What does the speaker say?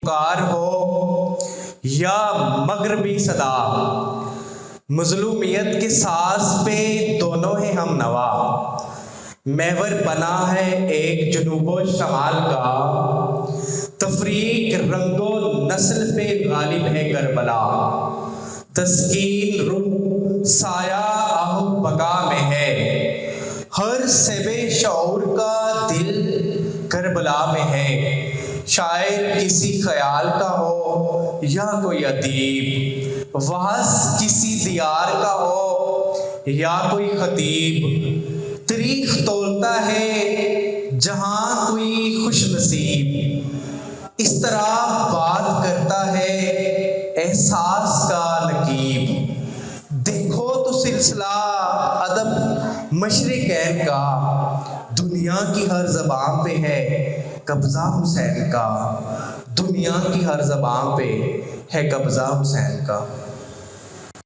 پکار ہو یا مغربی صدا، مظلومیت کے ساز پہ دونوں ہیں ہم نوا، محور بنا ہے ایک جنوب و شمال کا، تفریق رنگ و نسل پہ غالب ہے کربلا، تسکین روح سایہ آہ بقا میں ہے، ہر سبے شعور کا دل کربلا میں ہے، شاعر کسی خیال کا ہو یا کوئی ادیب، واعظ کسی دیار کا ہو یا کوئی خطیب، تاریخ تولتا ہے جہاں کوئی خوش نصیب، اس طرح بات کرتا ہے احساس کا نقیب، دیکھو تو سلسلہ ادب مشرقین کا، دنیا کی ہر زبان پہ ہے قبضہ حسین کا، دنیا کی ہر زبان پہ ہے قبضہ حسین کا۔